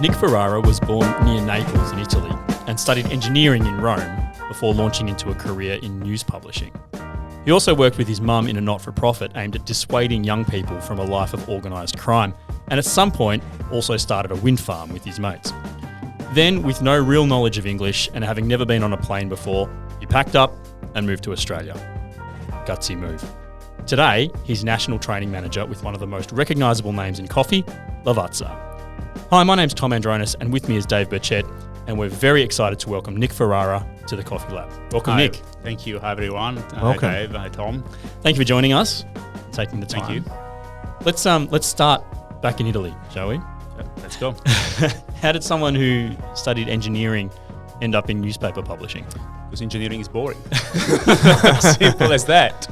Nick Ferrara was born near Naples in Italy and studied engineering in Rome before launching into a career in news publishing. He also worked with his mum in a not-for-profit aimed at dissuading young people from a life of organised crime, and at some point also started a wind farm with his mates. Then, with no real knowledge of English and having never been on a plane before, he packed up and moved to Australia. Gutsy move. Today, he's National Training Manager with one of the most recognisable names in coffee, Lavazza. Hi, my name's Tom Andronis, and with me is Dave Burchett, and we're very excited to welcome Nick Ferrara to the Coffee Lab. Welcome, Hi. Nick. Thank you. Hi, everyone. Welcome. Hi, Dave. Hi, Tom. Thank you for joining us, taking the time. Thank you. Let's start back in Italy, shall we? Let's go. How did someone who studied engineering end up in newspaper publishing? Because engineering is boring. Simple as that.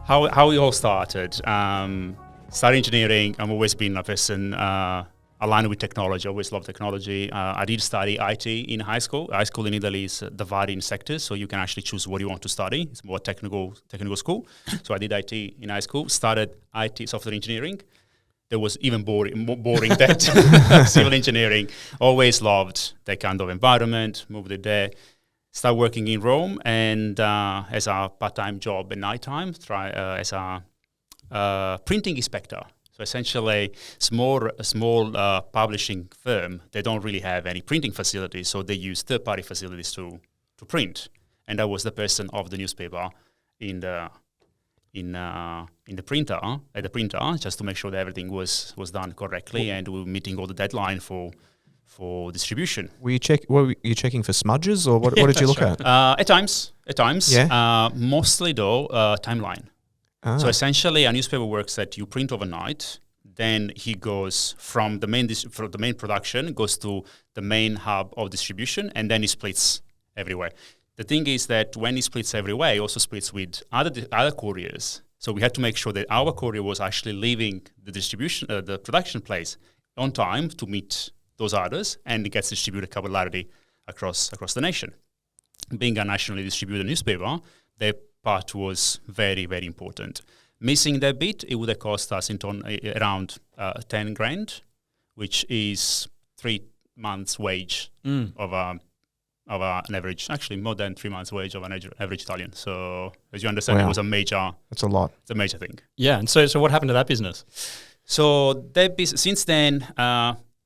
How we all started. Studying engineering, I've always been a person aligned with technology. I always loved technology. I did study IT in high school. High school in Italy is divided in sectors, so you can actually choose what you want to study. It's more technical school. So I did IT in high school, started IT, software engineering. That was even more boring than civil engineering. Always loved that kind of environment, moved it there. Started working in Rome and as a part-time job at nighttime, as a printing inspector. So essentially, a small publishing firm, they don't really have any printing facilities, so they use third-party facilities to print. And I was the person of the newspaper in the printer, at the printer, just to make sure that everything was done correctly and we were meeting all the deadline for distribution. Were you checking for smudges, or what did you look at? At times. Yeah. Mostly though, timeline. So essentially, a newspaper works that you print overnight, then he goes from the main production, goes to the main hub of distribution, and then he splits everywhere. The thing is that when he splits everywhere, he also splits with other couriers. So we had to make sure that our courier was actually leaving the production place on time to meet those others, and it gets distributed capillarity across the nation. Being a nationally distributed newspaper, their part was very, very important. Missing that bit, it would have cost us around 10 grand, which is 3 months' wage of an average, actually more than 3 months' wage of an average Italian. So as you understand, Wow. It was a major. That's a lot. It's a major thing. Yeah, and so what happened to that business? So since then,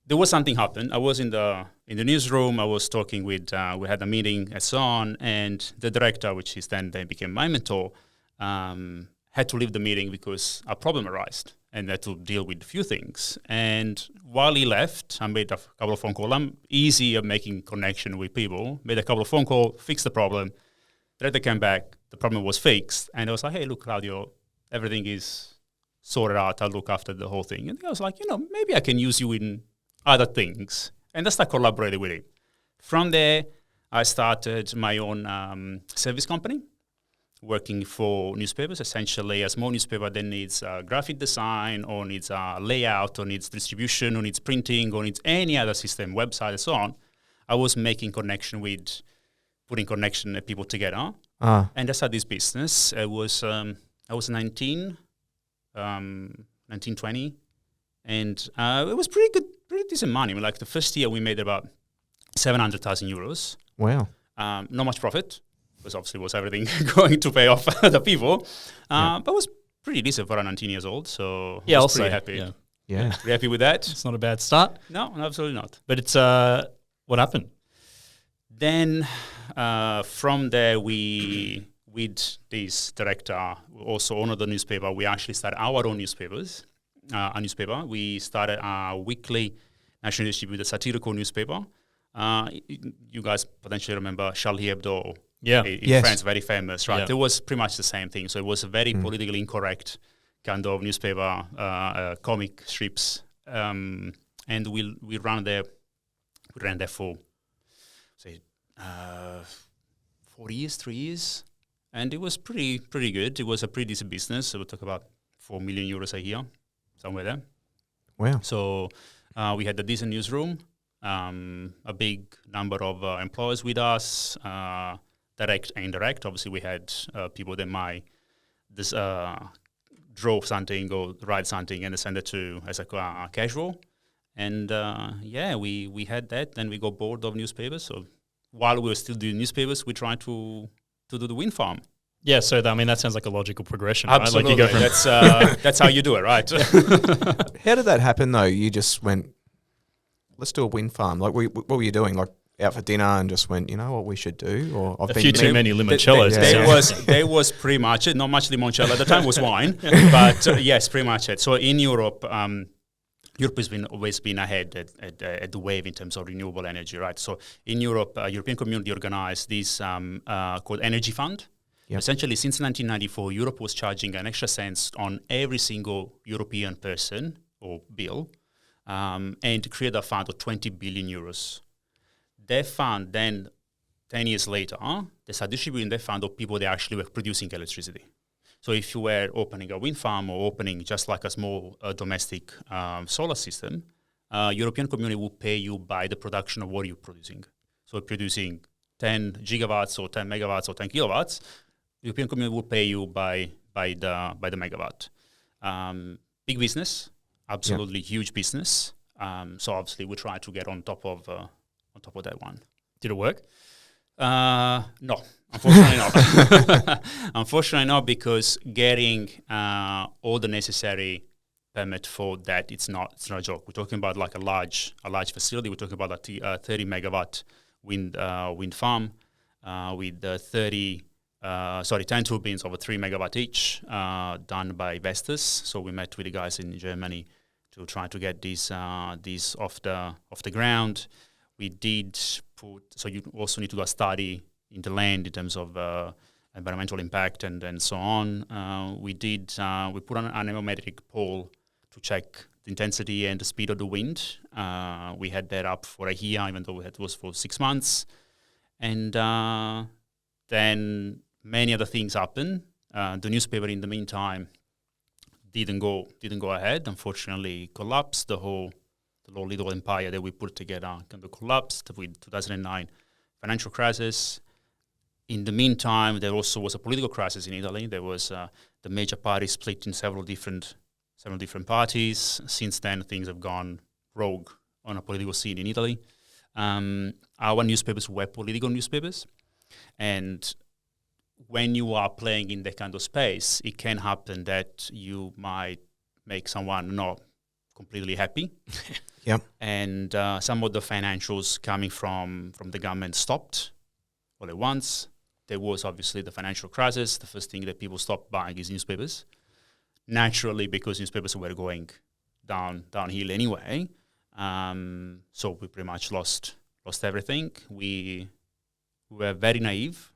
there was something happened. I was in the newsroom. I was talking with. We had a meeting and so on, and the director, which is then became my mentor, had to leave the meeting because a problem arose and had to deal with a few things. And while he left, I made a couple of phone calls. I'm easy at making connection with people. Made a couple of phone calls, fixed the problem. Director came back. The problem was fixed, and I was like, "Hey, look, Claudio, everything is sorted out. I'll look after the whole thing." And I was like, maybe I can use you in other things. And I started collaborating with him. From there, I started my own service company, working for newspapers, essentially a small newspaper that needs graphic design or needs a layout or needs distribution or needs printing or needs any other system, website and so on. I was making putting people together. And I started this business. I was 19, 20, and it was pretty good. Pretty decent money. Like the first year we made about 700,000 euros. Wow. Not much profit, because obviously was everything going to pay off the people. But it was pretty decent for a 19 years old. So I was pretty happy. Yeah. Pretty happy with that. It's not a bad start. No, absolutely not. But it's what happened? Then from there with this director, also owner of the newspaper, we actually started our own newspapers. We started a weekly nationally distributed satirical newspaper. You guys potentially remember Charlie Hebdo. Yeah. In France, very famous, right? Yeah. It was pretty much the same thing. So it was a very politically incorrect kind of newspaper, comic strips. And we ran there for, say, 4 years, 3 years. And it was pretty good. It was a pretty decent business. So we talk about 4 million euros a year. Somewhere there. Wow. So we had a decent newsroom, a big number of employees with us, direct and indirect. Obviously, we had people that might drove something or ride something and send it to as a casual. And we had that. Then we got bored of newspapers. So while we were still doing newspapers, we tried to do the wind farm. Yeah, so that sounds like a logical progression. Absolutely, right? Like you go from that's how you do it, right? How did that happen though? You just went, let's do a wind farm. Like, what were you doing? Like out for dinner and just went, you know what we should do? Or a few too many limoncellos. There was pretty much it. Not much limoncello at the time. It was wine, but yes, pretty much it. So in Europe. Europe has always been ahead at the wave in terms of renewable energy, right? So in Europe, European Community organized this called Energy Fund. Yep. Essentially, since 1994, Europe was charging an extra cent on every single European person or bill, and to create a fund of 20 billion euros. That fund then, 10 years later, they started distributing that fund of people that actually were producing electricity. So if you were opening a wind farm or opening just like a small domestic solar system, European Community will pay you by the production of what you're producing. So producing 10 gigawatts or 10 megawatts or 10 kilowatts, European Community will pay you by the megawatt. Big business, absolutely huge business. So obviously we try to get on top of that one. Did it work? No, unfortunately not. Unfortunately not, because getting all the necessary permit for that, it's not a joke. We're talking about like a large facility. We're talking about a 30 megawatt wind farm with 10 turbines over 3 megawatt each, done by Vestas. So we met with the guys in Germany to try to get these off the ground. We did so you also need to do a study in the land in terms of environmental impact and so on. We put on an anemometric pole to check the intensity and the speed of the wind. We had that up for a year, even though it was for 6 months. And then many other things happened. The newspaper in the meantime didn't go ahead. Unfortunately, collapsed. The whole little empire that we put together kind of collapsed with 2009 financial crisis. In the meantime, there also was a political crisis in Italy. There was the major party split in several different parties. Since then, things have gone rogue on a political scene in Italy. Our newspapers were political newspapers, and when you are playing in that kind of space, it can happen that you might make someone not completely happy. Yep. And some of the financials coming from the government stopped all at once. There was obviously the financial crisis. The first thing that people stopped buying is newspapers. Naturally, because newspapers were going downhill anyway. So we pretty much lost everything. We were very naive,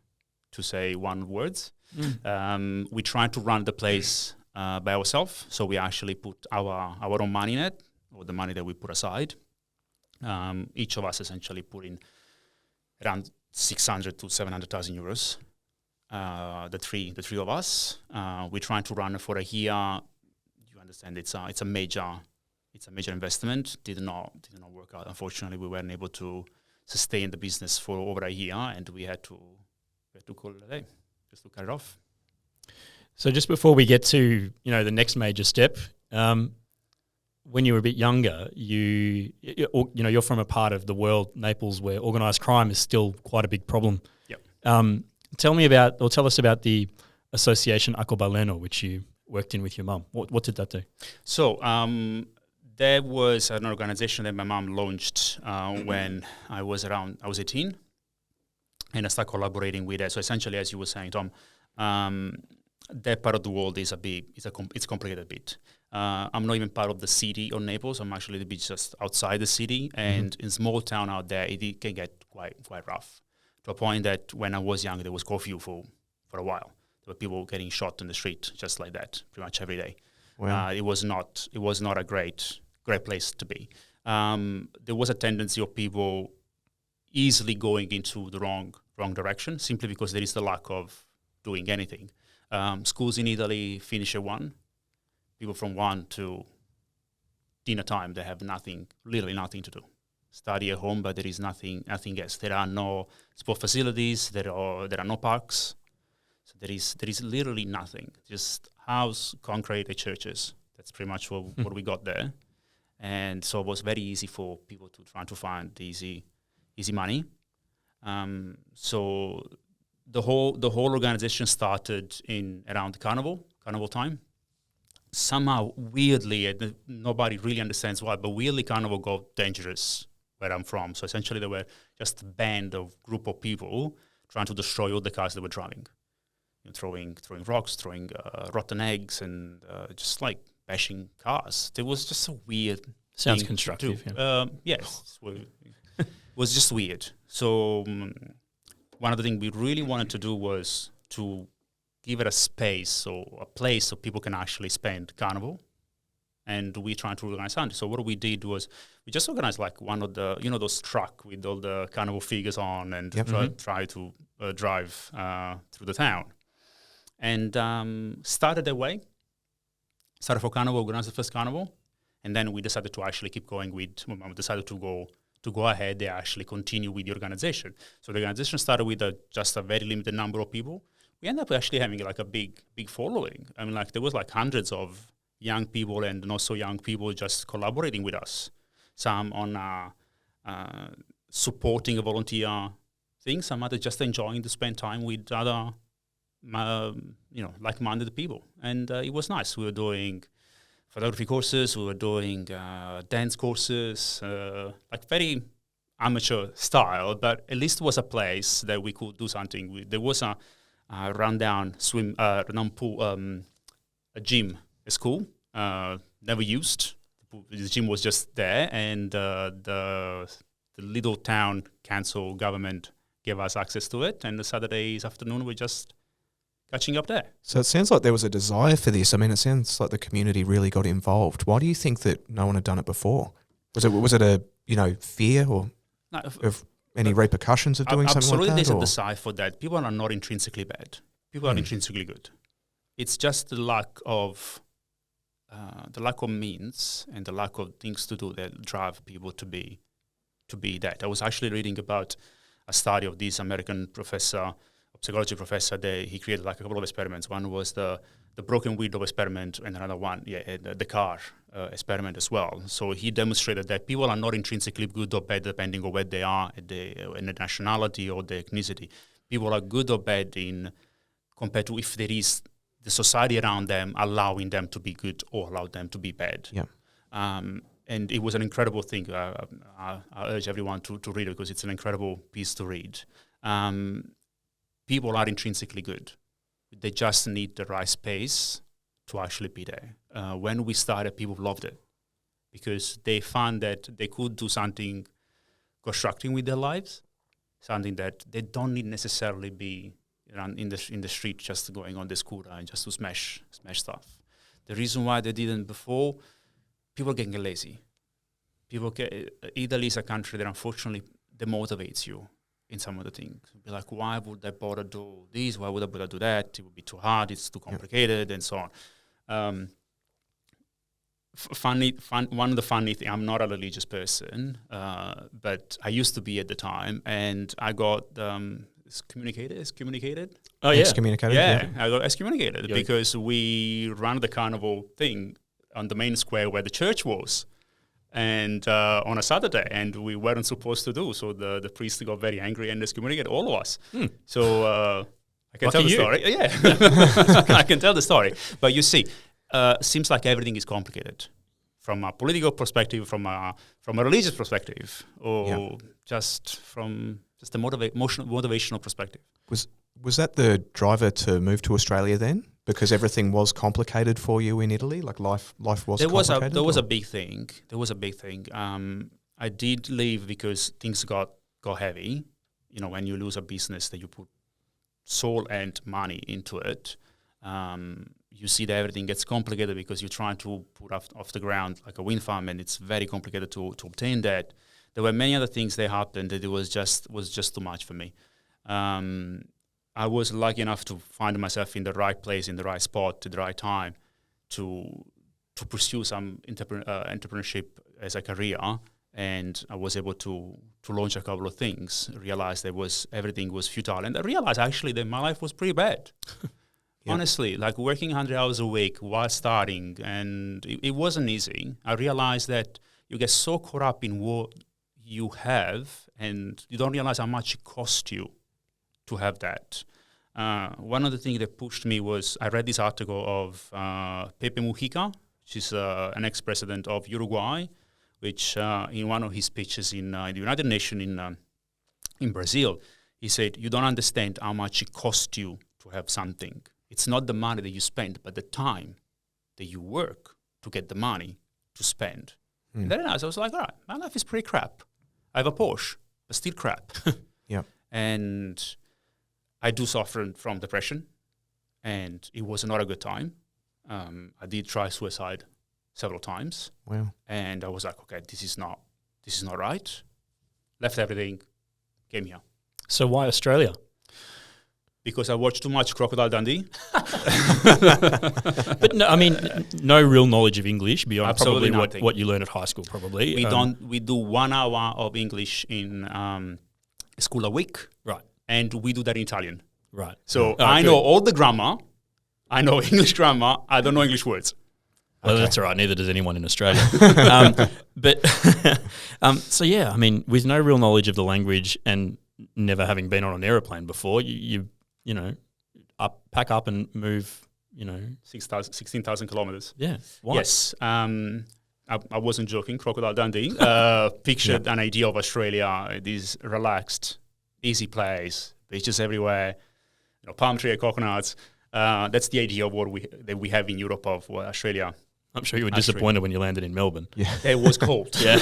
to say one word. We tried to run the place by ourselves. So we actually put our own money in it, or the money that we put aside. Each of us essentially put in around 600 to 700,000 euros. The three of us. We tried to run it for a year. You understand? It's a major investment. Did not work out. Unfortunately, we weren't able to sustain the business for over a year, and we had to call it a day, just to cut it off. So just before we get to the next major step, when you were a bit younger, you're from a part of the world, Naples, where organised crime is still quite a big problem. Yep. Tell us about the Association Arcobaleno, which you worked in with your mum. What did that do? So there was an organisation that my mum launched when I was 18, and I started collaborating with it. So essentially, as you were saying, Tom, that part of the world is it's complicated a bit. I'm not even part of the city of Naples. I'm actually a bit just outside the city, and in small town out there, it can get quite rough. To a point that when I was young, there was curfew for a while. There were people getting shot in the street just like that, pretty much every day. Wow. It was not a great place to be. There was a tendency of people easily going into the wrong direction, simply because there is the lack of doing anything. Schools in Italy finish at 1. People from 1 to dinner time, they have literally nothing to do. Study at home, but there is nothing else. There are no sport facilities. There are no parks. So So there is literally nothing, just house, concrete, and churches. That's pretty much what we got there. And so it was very easy for people to try to find easy money. So the whole organization started in around carnival time. Somehow, weirdly, nobody really understands why, but weirdly, carnival got dangerous where I'm from. So essentially, there were just a group of people trying to destroy all the cars they were driving, throwing rocks, throwing rotten eggs, and just like bashing cars. It was just a weird. Sounds constructive. Yes, it was just weird. So one of the things we really wanted to do was to give it a space or a place so people can actually spend carnival. And we tried to organize something. So what we did was we just organized like one of the, those truck with all the carnival figures on and try to drive through the town. And started that way. Started for carnival, organized the first carnival. And then we decided to actually keep going we decided to go ahead and actually continue with the organization. So the organization started with just a very limited number of people. We ended up actually having like a big following. I mean, like there was like hundreds of young people and not so young people just collaborating with us. Some on supporting a volunteer thing, some others just enjoying to spend time with other, like-minded people. And it was nice. We were doing photography courses, we were doing dance courses, like very amateur style, but at least it was a place that we could do something. There was a rundown pool, a gym at school, never used. The gym was just there, and the little town council government gave us access to it, and the Saturdays afternoon we just catching up there. So it sounds like there was a desire for this. I mean, it sounds like the community really got involved. Why do you think that no one had done it before? Was it a fear or of any repercussions of doing something like that? Absolutely, there's a desire for that. People are not intrinsically bad. People are intrinsically good. It's just the lack of means and the lack of things to do that drive people to be that. I was actually reading about a study of this American psychology professor. He created like a couple of experiments. One was the broken window experiment, and another one, the car experiment as well. So he demonstrated that people are not intrinsically good or bad depending on where they are, in the nationality or the ethnicity. People are good or bad compared to if there is the society around them allowing them to be good or allow them to be bad. Yeah. And it was an incredible thing. I urge everyone to read it because it's an incredible piece to read. People are intrinsically good. They just need the right space to actually be there. When we started, people loved it because they found that they could do something constructive with their lives, something that they don't need necessarily be in the street just going on the scooter and just to smash stuff. The reason why they didn't before, people are getting lazy. Italy is a country that unfortunately demotivates you in some of the things. Be like, why would I bother do this? Why would I bother do that? It would be too hard. It's too complicated, and so on. One of the funny things, I'm not a religious person, but I used to be at the time, and I got excommunicated. Oh, yeah. Excommunicated? Yeah, I got excommunicated because we ran the carnival thing on the main square where the church was. And on a Saturday, and we weren't supposed to do. So the priest got very angry and excommunicated all of us. So I can tell the story. Yeah, I can tell the story. But you see, seems like everything is complicated from a political perspective, from a religious perspective, or just from a motivational perspective. Was that the driver to move to Australia then? Because everything was complicated for you in Italy, like life was complicated? There was a big thing. I did leave because things got heavy. When you lose a business that you put soul and money into it, you see that everything gets complicated because you're trying to put off the ground like a wind farm, and it's very complicated to obtain that. There were many other things that happened that it was just too much for me. I was lucky enough to find myself in the right place, in the right spot, at the right time to pursue some entrepreneurship as a career. and I was able to launch a couple of things. Realized everything was futile, and I realized actually that my life was pretty bad. Honestly, like working 100 hours a week while starting, and it wasn't easy. I realized that you get so caught up in what you have, and you don't realize how much it costs you to have that. One of the things that pushed me was I read this article of Pepe Mujica, which is an ex-president of Uruguay, which in one of his speeches in the United Nations in Brazil, he said, "You don't understand how much it costs you to have something. It's not the money that you spend, but the time that you work to get the money to spend." And then I was like, all right, my life is pretty crap. I have a Porsche, but still crap. Yeah. And I do suffer from depression, and it was not a good time. I did try suicide several times. Wow. And I was like, okay, this is not right. Left everything, came here. So why Australia? Because I watched too much Crocodile Dundee. But no, I mean, no real knowledge of English beyond Absolutely probably what you learned at high school, probably. We do 1 hour of English in school a week. Right. And we do that in Italian. Right. So I know all the grammar. I know English grammar. I don't know English words. Well, that's all right. Neither does anyone in Australia. So yeah, I mean, with no real knowledge of the language and never having been on an aeroplane before, you pack up and move, 16,000 kilometers. Yeah. Why? Yes. I wasn't joking. Crocodile Dundee. Pictured an idea of Australia, this relaxed, easy place, beaches everywhere, palm tree, coconuts. That's the idea of that we have in Europe of Australia. I'm sure you were disappointed when you landed in Melbourne. Yeah. It was cold. Yeah.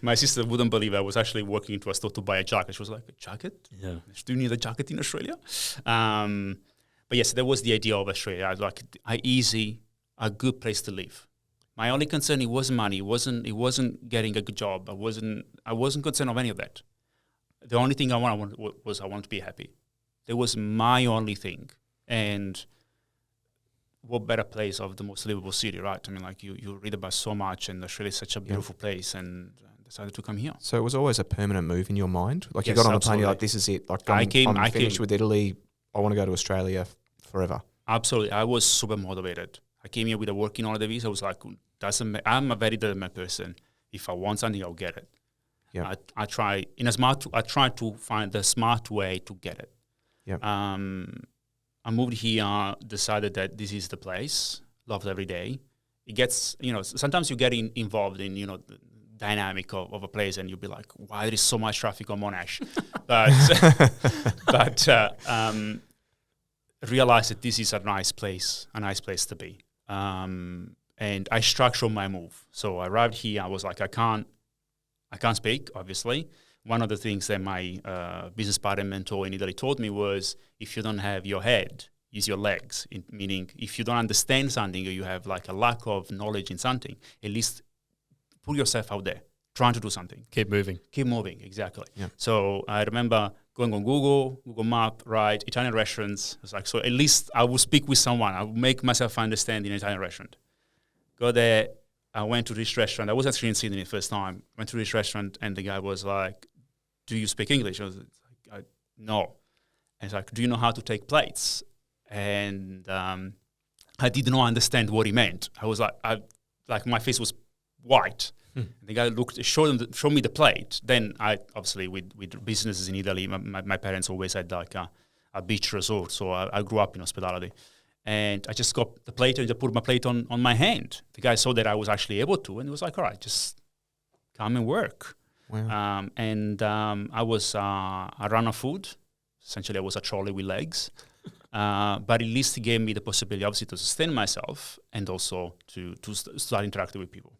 My sister wouldn't believe I was actually walking into a store to buy a jacket. She was like, a jacket? Yeah. Do you need a jacket in Australia? But yes, that was the idea of Australia. I like a good place to live. My only concern, it wasn't money. It wasn't getting a good job. I wasn't concerned of any of that. The only thing I wanted to be happy. That was my only thing. And what better place of the most livable city, right? I mean, like you read about so much, and Australia is such a beautiful place, and decided to come here. So it was always a permanent move in your mind? Like Yes, you got on the plane, absolutely. you're like, this is it. Like I'm finished with Italy. I want to go to Australia forever. Absolutely. I was super motivated. I came here with a working holiday visa. I was like, I'm a very determined person. If I want something, I'll get it. Yeah. I try to find the smart way to get it. Yeah. I moved here, decided that this is the place, loved every day. It gets, sometimes you get involved in, the dynamic of a place, and you'll be like, why there is so much traffic on Monash? but realize that this is a nice place to be. And I structured my move. So I arrived here, I was like, I can't speak, obviously. One of the things that my business partner mentor in Italy told me was, if you don't have your head, use your legs. Meaning, if you don't understand something or you have like a lack of knowledge in something, at least put yourself out there, trying to do something. Keep moving. Keep moving, exactly. Yeah. So I remember going on Google Map, right, Italian restaurants. It's like, so at least I will speak with someone. I will make myself understand in an Italian restaurant. Go there. I went to this restaurant. I was actually in Sydney the first time. Went to this restaurant, and the guy was like, do you speak English? I was like, no. And it's like, do you know how to take plates? And I did not understand what he meant. I was like, my face was white. The guy showed me the plate. Then I, obviously, with businesses in Italy, my parents always had like a beach resort. So I grew up in hospitality. And I just got the plate and just put my plate on my hand. The guy saw that I was actually able to, and he was like, all right, just come and work. Wow. I was a runner food. Essentially, I was a trolley with legs. But at least it gave me the possibility, obviously, to sustain myself and also to start interacting with people.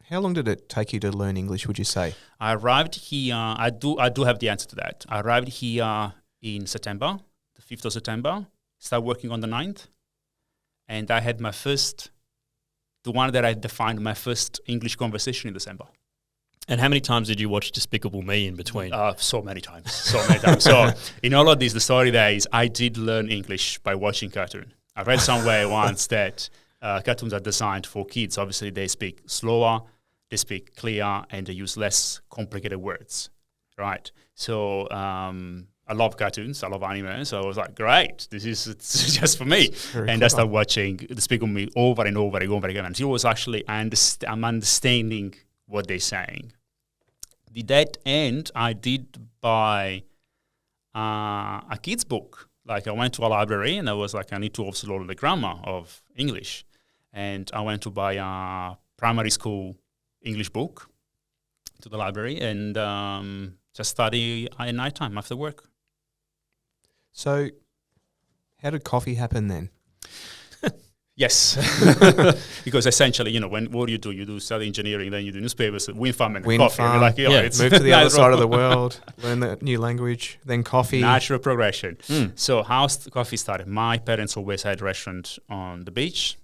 How long did it take you to learn English, would you say? I arrived here, I do have the answer to that. I arrived here in September, the 5th of September, started working on the 9th, and I had the one that I defined my first English conversation in December. And how many times did you watch Despicable Me in between? So many times. So in all of this, the story there is I did learn English by watching cartoon. I read somewhere once that cartoons are designed for kids. Obviously, they speak slower. they speak clear, and they use less complicated words, right? So I love cartoons, I love anime, so I was like, great, it's just for me. And I started watching the Speak with Me over and over and over again until it was actually I'm understanding what they're saying. To that end, I did buy a kid's book. Like I went to a library and I was like, I need to also learn the grammar of English. And I went to buy a primary school English book to the library and just study at nighttime after work. So how did coffee happen then? Yes, because essentially, what do? You do study engineering, then you do newspapers, wind farm, and Wind coffee. farm, Like, move to the other side of the world, learn the new language, then coffee. Natural progression. So how coffee started? My parents always had a restaurant on the beach.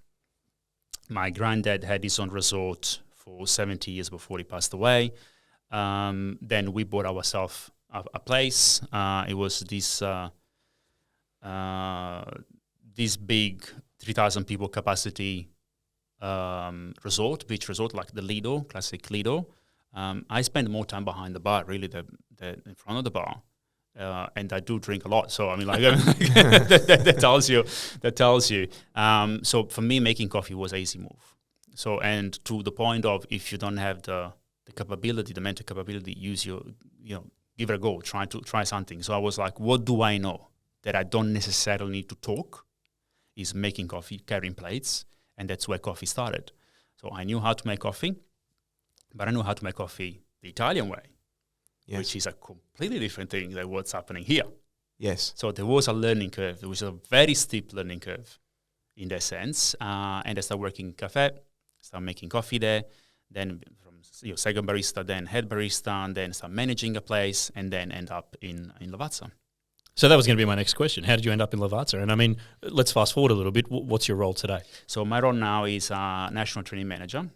My granddad had his own resort for 70 years before he passed away. Then we bought ourselves a place. It was this big 3,000 people capacity beach resort, like the Lido, classic Lido. I spend more time behind the bar, really, than in front of the bar. And I do drink a lot, so I mean, like that tells you. So for me, making coffee was an easy move. So, and to the point of, if you don't have the capability, the mental capability, give it a go, try something. So I was like, what do I know that I don't necessarily need to talk? Is making coffee, carrying plates, and that's where coffee started. So I knew how to make coffee, but I knew how to make coffee the Italian way, which is a completely different thing than what's happening here. Yes. So there was a learning curve. There was a very steep learning curve in that sense. And I started working in cafe, started making coffee there, then from second barista, then head barista, and then start managing a place, and then end up in Lavazza. So that was going to be my next question. How did you end up in Lavazza? And I mean, let's fast forward a little bit. What's your role today? So my role now is national training manager.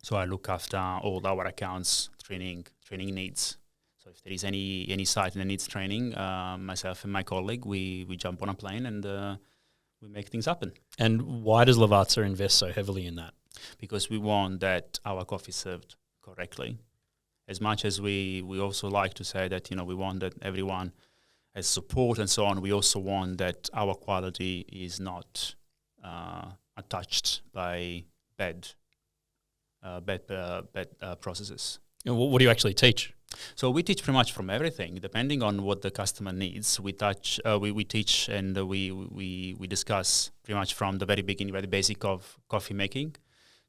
So I look after all our accounts, training needs. So if there is any site that needs training, myself and my colleague, we jump on a plane and we make things happen. And why does Lavazza invest so heavily in that? Because we want that our coffee is served correctly. As much as we also like to say that, we want that everyone has support and so on, we also want that our quality is not untouched by bad processes. And what do you actually teach? So we teach pretty much from everything, depending on what the customer needs. We teach and we discuss pretty much from the very beginning, very basic of coffee making.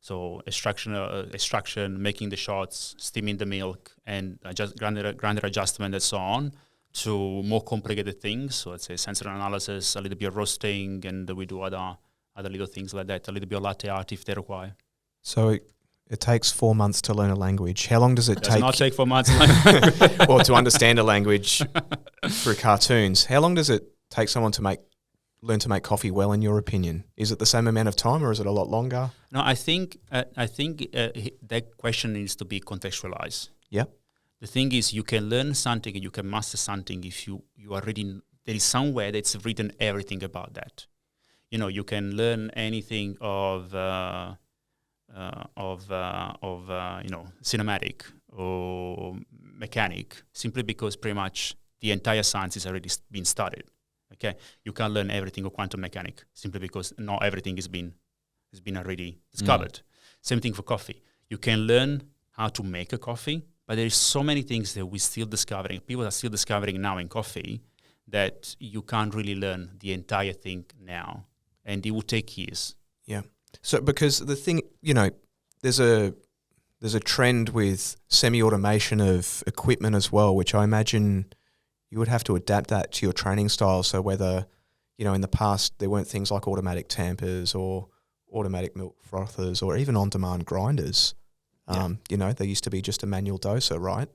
So extraction, making the shots, steaming the milk, and grinder adjustment and so on, to more complicated things. So let's say sensory analysis, a little bit of roasting, and we do other little things like that, a little bit of latte art if they require. So it takes 4 months to learn a language. How long does it take? Does not take 4 months. Or to understand a language through cartoons. How long does it take someone to learn to make coffee well, in your opinion? Is it the same amount of time, or is it a lot longer? No, I think that question needs to be contextualized. Yeah. The thing is, you can learn something and you can master something if you are reading. There is somewhere that's written everything about that. You can learn anything of cinematic or mechanic simply because pretty much the entire science is already been studied. Okay, you can't learn everything of quantum mechanics simply because not everything has been already discovered. Same thing for coffee. You can learn how to make a coffee, but there is so many things that we're still discovering. People are still discovering now in coffee that you can't really learn the entire thing now, and it will take years. Yeah. So because the thing, there's a trend with semi-automation of equipment as well, which I imagine you would have to adapt that to your training style. So whether, in the past there weren't things like automatic tampers or automatic milk frothers or even on-demand grinders. There used to be just a manual doser, right?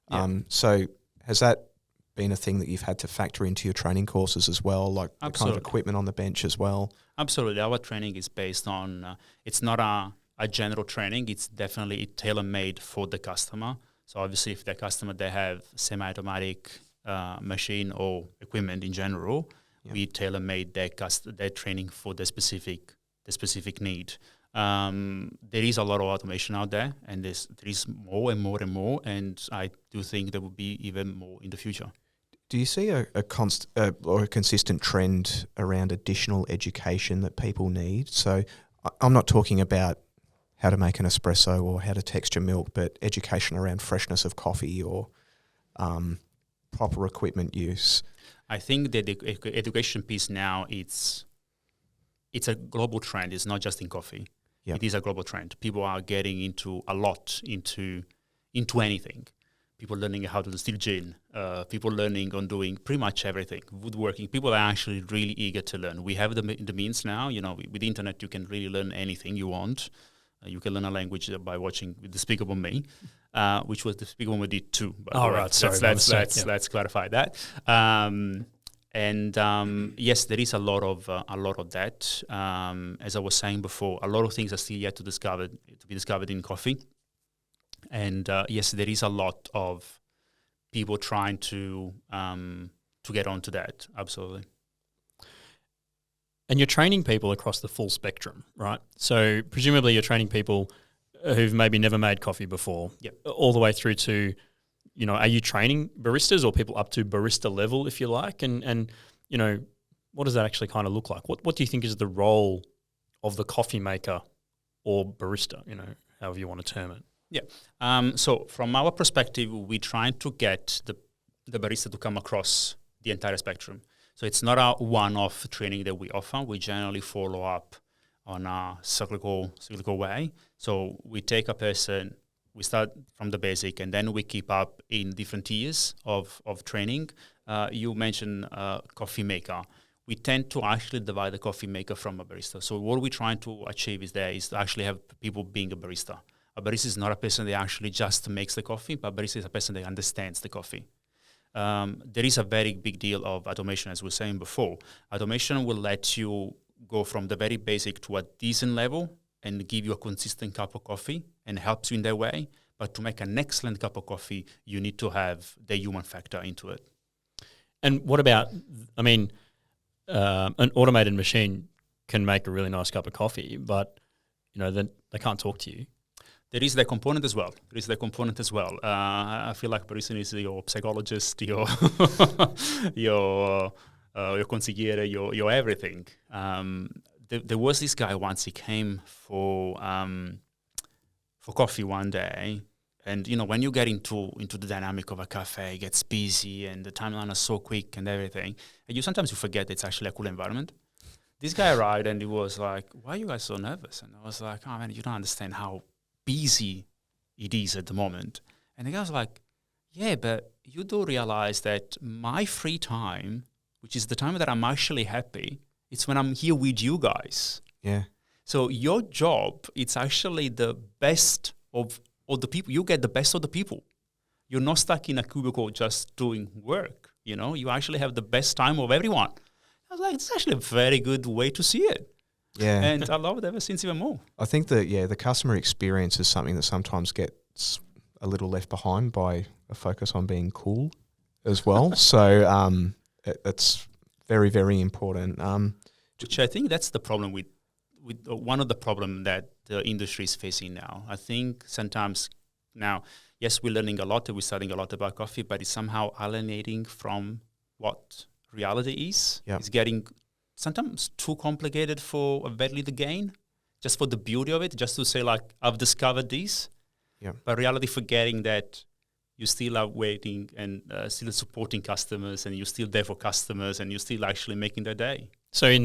Yeah. So has that been a thing that you've had to factor into your training courses as well, like the kind of equipment on the bench as well? Absolutely. Our training is based on, it's not a general training, it's definitely tailor-made for the customer. So obviously if the customer, they have semi-automatic machine or equipment in general, we tailor-made their training for the specific need. There is a lot of automation out there, and there is more and more and more, and I do think there will be even more in the future. Do you see a consistent trend around additional education that people need? So I'm not talking about how to make an espresso or how to texture milk, but education around freshness of coffee or proper equipment use. I think that the education piece now, it's a global trend. It's not just in coffee. Yep. It is a global trend. People are getting into anything. People learning how to distill gin. People learning on doing pretty much everything. Woodworking. People are actually really eager to learn. We have the means now. With the internet, you can really learn anything you want. You can learn a language by watching Despicable Me, which was Despicable Me did too. Right. Sorry. Let's clarify that. Yes, there is a lot of that. As I was saying before, a lot of things are still yet to be discovered in coffee. And yes, there is a lot of people trying to get onto that. Absolutely. And you're training people across the full spectrum, right? So presumably you're training people who've maybe never made coffee before, all the way through to, are you training baristas or people up to barista level, if you like? And what does that actually kind of look like? What do you think is the role of the coffee maker or barista, however you want to term it? Yeah. So from our perspective, we try to get the barista to come across the entire spectrum. So it's not a one-off training that we offer. We generally follow up on a cyclical way. So we take a person, we start from the basic, and then we keep up in different tiers of training. You mentioned coffee maker. We tend to actually divide the coffee maker from a barista. So what we're trying to achieve is to actually have people being a barista. A barista is not a person that actually just makes the coffee, but a barista is a person that understands the coffee. There is a very big deal of automation, as we were saying before. Automation will let you go from the very basic to a decent level and give you a consistent cup of coffee and helps you in that way. But to make an excellent cup of coffee, you need to have the human factor into it. And what about, an automated machine can make a really nice cup of coffee, but, then they can't talk to you. There is that component as well. I feel like barista is your psychologist, your consigliere, your everything. There was this guy once. He came for coffee one day, and when you get into the dynamic of a cafe, it gets busy, and the timeline is so quick and everything. And sometimes you forget it's actually a cool environment. This guy arrived, and he was like, "Why are you guys so nervous?" And I was like, "Oh man, you don't understand how busy it is at the moment." And the guy was like, "Yeah, but you do realize that my free time, which is the time that I'm actually happy, it's when I'm here with you guys." Yeah. So your job, it's actually the best of the people. You get the best of the people. You're not stuck in a cubicle just doing work. You actually have the best time of everyone. I was like, it's actually a very good way to see it. Yeah. And I love it ever since even more. I think that, the customer experience is something that sometimes gets a little left behind by a focus on being cool as well. So it's very, very important. Which I think that's the problem with one of the problem that the industry is facing now. I think sometimes now, yes, we're learning a lot, we're studying a lot about coffee, but it's somehow alienating from what reality is. Yep. It's getting sometimes too complicated for a very little gain, just for the beauty of it, just to say like, I've discovered this. Yeah. But reality forgetting that you still are waiting and still supporting customers, and you're still there for customers, and you're still actually making their day. So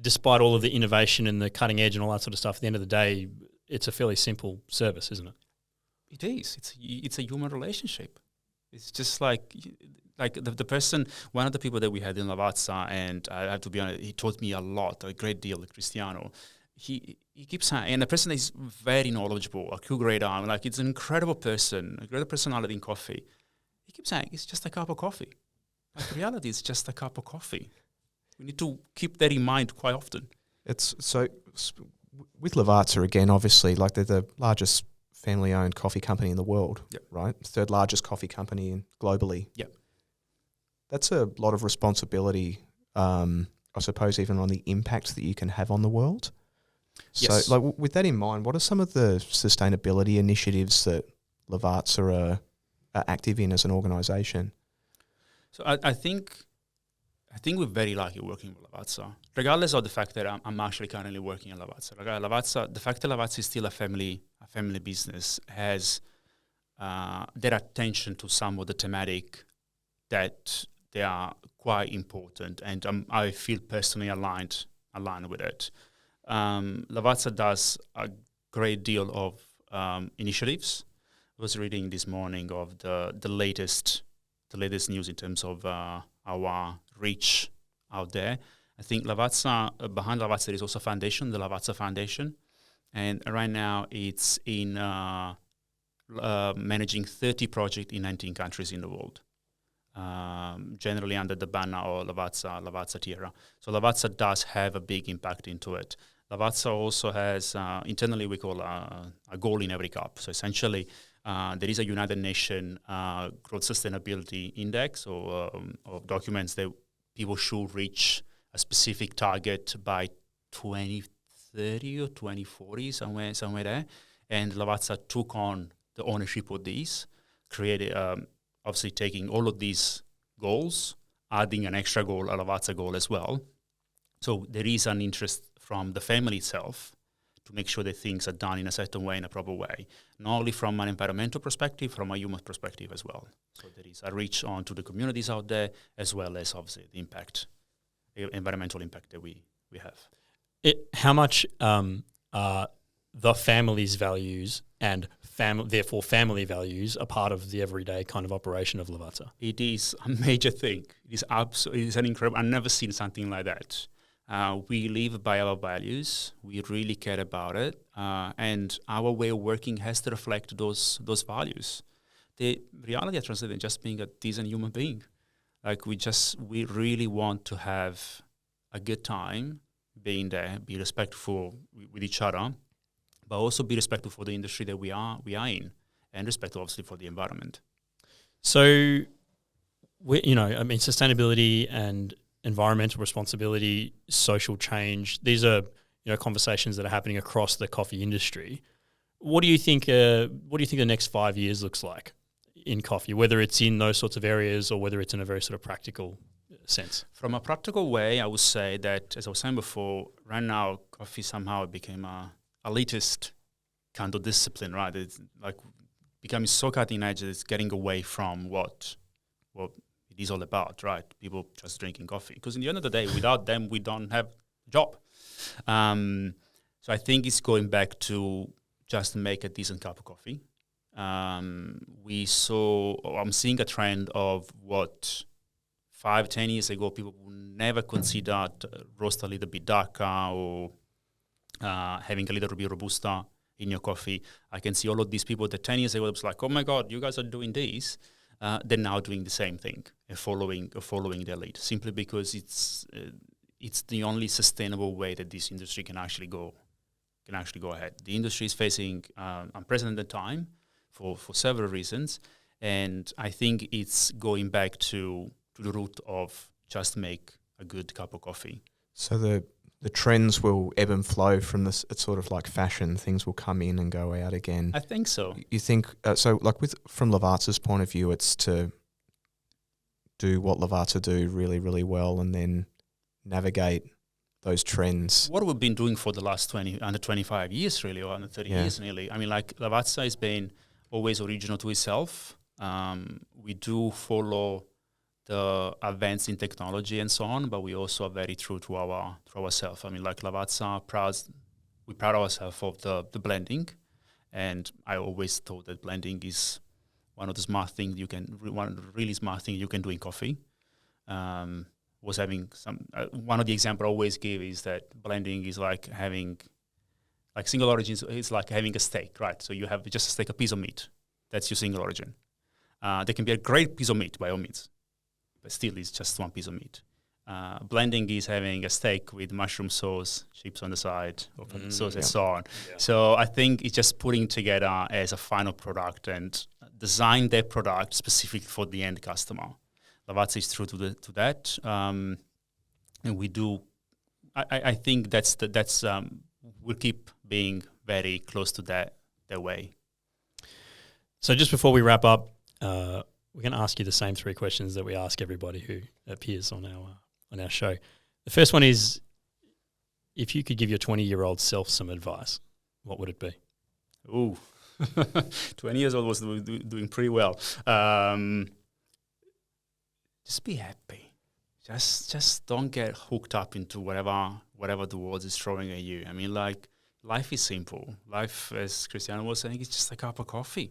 despite all of the innovation and the cutting edge and all that sort of stuff, at the end of the day, it's a fairly simple service, isn't it? It is. It's a human relationship. It's just like the person, one of the people that we had in Lavazza, and I have to be honest, he taught me a great deal, Cristiano. He keeps saying, and the person is very knowledgeable, a cool great arm, like it's an incredible person, a great personality in coffee. He keeps saying, it's just a cup of coffee. Like reality, it's just a cup of coffee. We need to keep that in mind quite often. It's so with Lavazza again, obviously, like they're the largest family-owned coffee company in the world, right? Third largest coffee company globally. Yep. That's a lot of responsibility, I suppose, even on the impact that you can have on the world. So, Yes. like with that in mind, what are some of the sustainability initiatives that Lavazza are active in as an organisation? So I think we're very lucky working with Lavazza, regardless of the fact that I'm actually currently working at Lavazza. The fact that Lavazza is still a family business has their attention to some of the thematic that they are quite important, and I feel personally aligned with it. Lavazza does a great deal of initiatives. I was reading this morning of the latest news in terms of our reach out there. I think Lavazza, behind Lavazza there is also a foundation, the Lavazza Foundation, and right now it's in managing 30 projects in 19 countries in the world, generally under the banner of Lavazza Tierra. So Lavazza does have a big impact into it. Lavazza also has, internally we call a goal in every cup. So essentially, there is a United Nations Growth Sustainability Index of documents that people should reach a specific target by 2030 or 2040, somewhere there. And Lavazza took on the ownership of these, created, obviously taking all of these goals, adding an extra goal, a Lavazza goal as well. So there is an interest from the family itself to make sure that things are done in a certain way, in a proper way, not only from an environmental perspective, from a human perspective as well. So there is a reach on to the communities out there, as well as obviously the impact, the environmental impact that we have. How much are the family's values and therefore family values a part of the everyday kind of operation of Lavazza? It is a major thing. It is an incredible. I've never seen something like that. We live by our values. We really care about it, and our way of working has to reflect those values. The reality of translating just being a decent human being. Like we really want to have a good time being there, be respectful with each other, but also be respectful for the industry that we are in, and respectful obviously for the environment. So, sustainability and environmental responsibility, social change, these are conversations that are happening across the coffee industry. What do you think the next 5 years looks like in coffee, whether it's in those sorts of areas or whether it's in a very sort of practical sense? From a practical way, I would say that, as I was saying before, right now coffee somehow became a elitist kind of discipline, right? It's like becoming so cutting edge that it's getting away from what it is all about, right? People just drinking coffee. Because in the end of the day, without them, we don't have a job. So I think it's going back to just make a decent cup of coffee. I'm seeing a trend of what 5-10 years ago people would never consider roast a little bit darker or having a little bit Robusta in your coffee. I can see all of these people that 10 years ago was like, oh my God, you guys are doing this. They're now doing the same thing and following their lead, simply because it's the only sustainable way that this industry can actually go ahead. The industry is facing unprecedented time for several reasons, and I think it's going back to the root of just make a good cup of coffee. So the trends will ebb and flow from this. It's sort of like fashion; things will come in and go out again. I think so. You think so? Like from Lavazza's point of view, it's to do what Lavazza do really, really well, and then navigate those trends. What we've been doing for the last 25 years, really, or under 30 years, nearly. I mean, like Lavazza has been always original to itself. We do follow the advance in technology and so on, but we also are very true to ourselves. I mean, like Lavazza, we proud ourselves of the blending, and I always thought that blending is one of the really smart things you can do in coffee. Was having one of the examples I always give is that blending is like having, like single origins, it's like having a steak, right? So you have just a steak, a piece of meat. That's your single origin. They can be a great piece of meat by all means, but still it's just one piece of meat. Blending is having a steak with mushroom sauce, chips on the side, open sauce, and so on. Yeah. So I think it's just putting together as a final product and design that product specifically for the end customer. Lavazza is true to that, and we do. I think that's we'll keep being very close to that way. So just before we wrap up, we're going to ask you the same 3 questions that we ask everybody who appears on our show. The first one is, if you could give your 20-year-old self some advice, what would it be? Ooh, 20 years old was doing pretty well. Just be happy. Just don't get hooked up into whatever the world is throwing at you. I mean, like, life is simple. Life, as Cristiano was saying, is just a cup of coffee.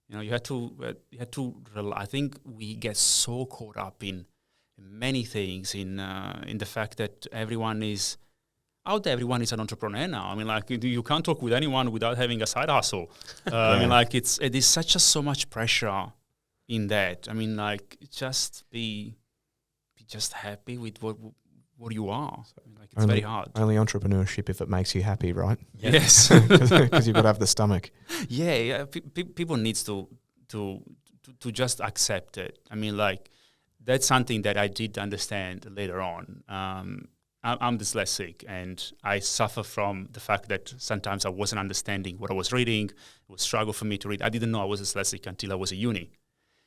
You know, you had to. I think we get so caught up in many things, in the fact that everyone is out there. Everyone is an entrepreneur now. I mean, like, you can't talk with anyone without having a side hustle. I mean, like, it is so much pressure in that. I mean, like, just be just happy with what you are. I mean, like, it's very hard. Only entrepreneurship if it makes you happy, right? Yes, because you've got to have the stomach. Yeah. People needs to just accept it. I mean, like, that's something that I did understand later on. I'm dyslexic, and I suffer from the fact that sometimes I wasn't understanding what I was reading. It was a struggle for me to read. I didn't know I was dyslexic until I was at uni.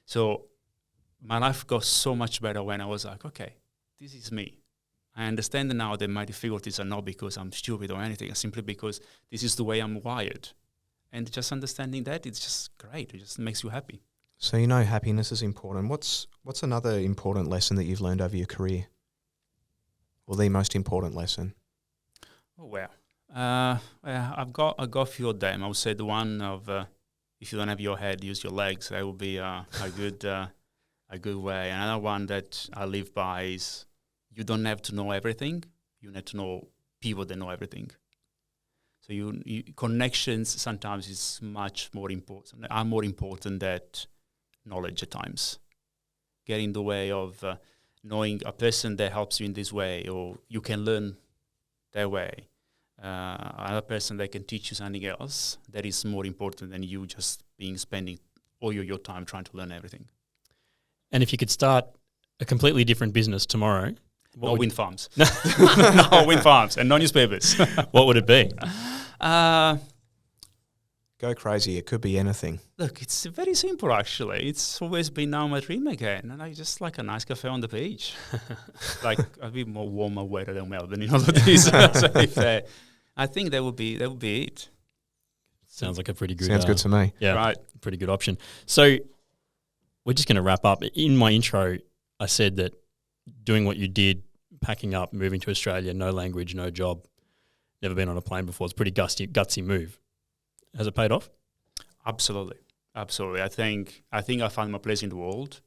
So my life got so much better when I was like, okay, this is me. I understand now that my difficulties are not because I'm stupid or anything, simply because this is the way I'm wired. And just understanding that, it's just great. It just makes you happy. So you know happiness is important. What's another important lesson that you've learned over your career? Or the most important lesson? Oh, well, I've got a few of them. I would say the one of if you don't have your head, use your legs. That would be a good way. Another one that I live by is, you don't have to know everything. You need to know people that know everything. So connections sometimes is much more important. Are more important than knowledge at times. Get in the way of knowing a person that helps you in this way, or you can learn their way. Another person that can teach you something else that is more important than you just spending all your time trying to learn everything. And if you could start a completely different business tomorrow, no wind farms. No wind farms and no newspapers. What would it be? Go crazy. It could be anything. Look, it's very simple, actually. It's always been now my dream again. And I just like a nice cafe on the beach. Like a bit more warmer weather than Melbourne, in all of this. So I think that would be it. Sounds like a pretty good... Sounds good to me. Yeah, right. Pretty good option. So we're just going to wrap up. In my intro, I said that doing what you did, packing up, moving to Australia, no language, no job, never been on a plane before, it's a pretty gutsy move. Has it paid off? Absolutely. I think I found my place in the world.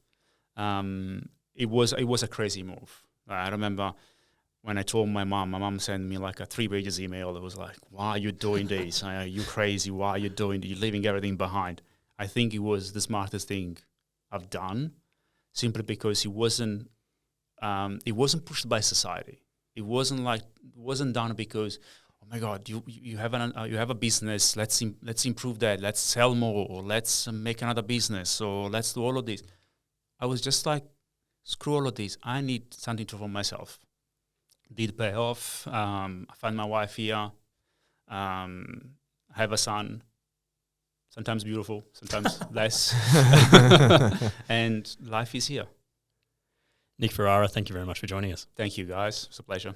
It was a crazy move. I remember when I told my mom sent me like a 3-page email that was like, why are you doing this? Are you crazy? Why are you doing this? You're leaving everything behind. I think it was the smartest thing I've done, simply because it wasn't pushed by society. It wasn't done because, oh my God, you have a business. Let's improve that. Let's sell more. Or let's make another business. Or let's do all of this. I was just like, screw all of this. I need something to for myself. Did pay off. I found my wife here. I have a son. Sometimes beautiful, sometimes less. And life is here. Nick Ferrara, thank you very much for joining us. Thank you, guys. It's a pleasure.